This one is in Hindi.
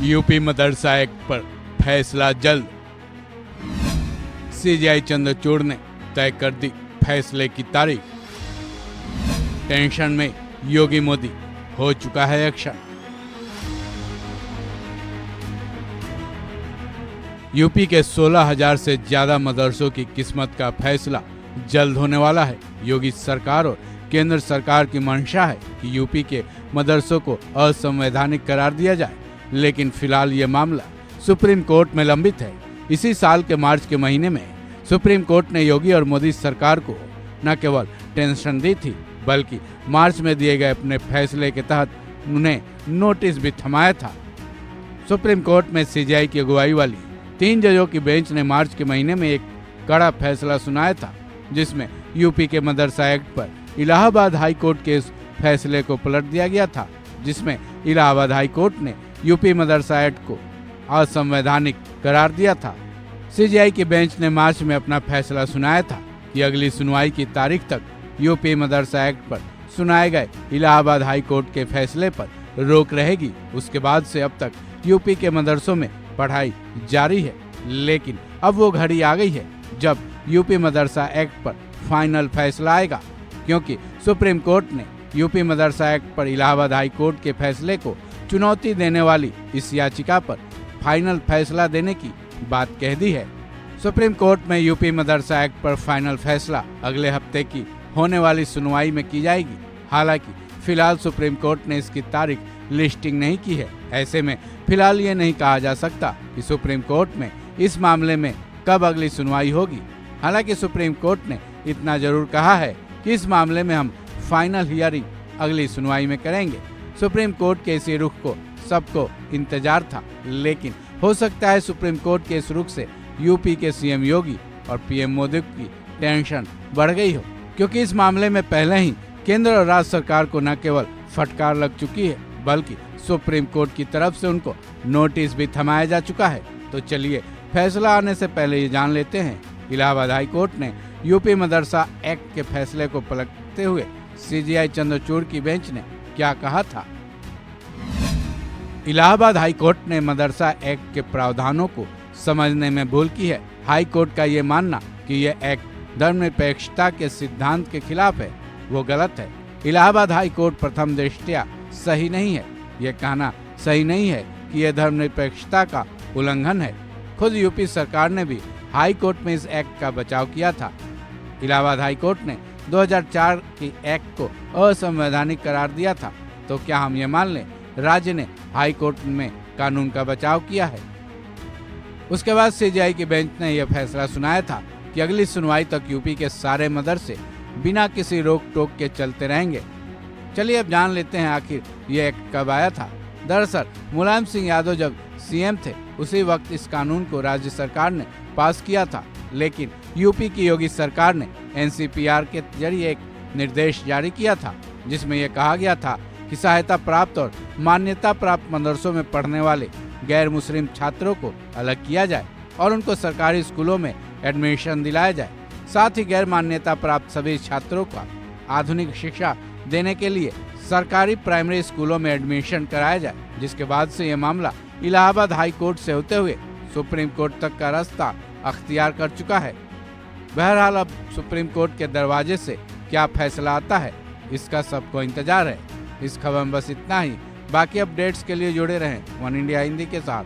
यूपी मदरसा एक्ट पर फैसला जल्द। सीजेआई चंद्रचूड़ ने तय कर दी फैसले की तारीख। टेंशन में योगी मोदी, हो चुका है एक्शन। यूपी के 16,000 से ज्यादा मदरसों की किस्मत का फैसला जल्द होने वाला है। योगी सरकार और केंद्र सरकार की मंशा है कि यूपी के मदरसों को असंवैधानिक करार दिया जाए, लेकिन फिलहाल ये मामला सुप्रीम कोर्ट में लंबित है। इसी साल के मार्च के महीने में सुप्रीम कोर्ट ने योगी और मोदी सरकार को न केवल टेंशन दी थी, बल्कि मार्च में दिए गए अपने फैसले के तहत उन्हें नोटिस भी थमाया था। सुप्रीम कोर्ट में सीजेआई की अगुवाई वाली 3 जजों की बेंच ने मार्च के महीने में एक कड़ा फैसला सुनाया था, जिसमें यूपी के मदरसा एक्ट पर इलाहाबाद हाई कोर्ट के इस फैसले को पलट दिया गया था, जिसमें इलाहाबाद हाई कोर्ट ने यूपी मदरसा एक्ट को असंवैधानिक करार दिया था। सीजेआई की बेंच ने मार्च में अपना फैसला सुनाया था कि अगली सुनवाई की तारीख तक यूपी मदरसा एक्ट पर सुनाए गए इलाहाबाद हाई कोर्ट के फैसले पर रोक रहेगी। उसके बाद से अब तक यूपी के मदरसों में पढ़ाई जारी है, लेकिन अब वो घड़ी आ गई है जब यूपी मदरसा एक्ट पर फाइनल फैसला आएगा, क्योंकि सुप्रीम कोर्ट ने यूपी मदरसा एक्ट पर इलाहाबाद हाई कोर्ट के फैसले को चुनौती देने वाली इस याचिका पर फाइनल फैसला देने की बात कह दी है। सुप्रीम कोर्ट में यूपी मदरसा एक्ट पर फाइनल फैसला अगले हफ्ते की होने वाली सुनवाई में की जाएगी। हालांकि फिलहाल सुप्रीम कोर्ट ने इसकी तारीख लिस्टिंग नहीं की है। ऐसे में फिलहाल ये नहीं कहा जा सकता कि सुप्रीम कोर्ट में इस मामले में कब अगली सुनवाई होगी। हालांकि सुप्रीम कोर्ट ने इतना जरूर कहा है कि इस मामले में हम फाइनल हियरिंग अगली सुनवाई में करेंगे। सुप्रीम कोर्ट के इसी रुख को सबको इंतजार था, लेकिन हो सकता है सुप्रीम कोर्ट के इस रुख से यूपी के सीएम योगी और पीएम मोदी की टेंशन बढ़ गई हो, क्योंकि इस मामले में पहले ही केंद्र और राज्य सरकार को न केवल फटकार लग चुकी है, बल्कि सुप्रीम कोर्ट की तरफ से उनको नोटिस भी थमाया जा चुका है। तो चलिए फैसला आने से पहले ये जान लेते हैं इलाहाबाद हाई कोर्ट ने यूपी मदरसा एक्ट के फैसले को पलटते हुए सीजेआई चंद्रचूड़ की बेंच ने क्या कहा था। इलाहाबाद हाई कोर्ट ने मदरसा एक्ट के प्रावधानों को समझने में भूल की है। हाई कोर्ट का ये मानना कि यह एक्ट धर्मनिरपेक्षता के सिद्धांत के खिलाफ है, वो गलत है। इलाहाबाद हाई कोर्ट प्रथम दृष्टया सही नहीं है। यह कहना सही नहीं है कि यह धर्मनिरपेक्षता का उल्लंघन है। खुद यूपी सरकार ने भी हाई कोर्ट में इस एक्ट का बचाव किया था। इलाहाबाद हाई कोर्ट ने 2004 की एक्ट को असंवैधानिक करार दिया था। तो क्या हम ये मान लें राज्य ने हाई कोर्ट में कानून का बचाव किया है? उसके बाद सीजेआई की बेंच ने यह फैसला सुनाया था कि अगली सुनवाई तक यूपी के सारे मदरसे बिना किसी रोक टोक के चलते रहेंगे। चलिए अब जान लेते हैं आखिर ये एक्ट कब आया था। दरअसल मुलायम सिंह यादव जब सीएम थे उसी वक्त इस कानून को राज्य सरकार ने पास किया था, लेकिन यूपी की योगी सरकार ने एनसीपीआर के जरिए एक निर्देश जारी किया था, जिसमें यह कहा गया था कि सहायता प्राप्त और मान्यता प्राप्त मदरसों में पढ़ने वाले गैर मुस्लिम छात्रों को अलग किया जाए और उनको सरकारी स्कूलों में एडमिशन दिलाया जाए। साथ ही गैर मान्यता प्राप्त सभी छात्रों को आधुनिक शिक्षा देने के लिए सरकारी प्राइमरी स्कूलों में एडमिशन कराया जाए, जिसके बाद से ये मामला इलाहाबाद हाई कोर्ट से होते हुए सुप्रीम कोर्ट तक का रास्ता अख्तियार कर चुका है। बहरहाल अब सुप्रीम कोर्ट के दरवाजे से क्या फैसला आता है, इसका सबको इंतजार है। इस खबर में बस इतना ही। बाकी अपडेट्स के लिए जुड़े रहें वन इंडिया हिंदी के साथ।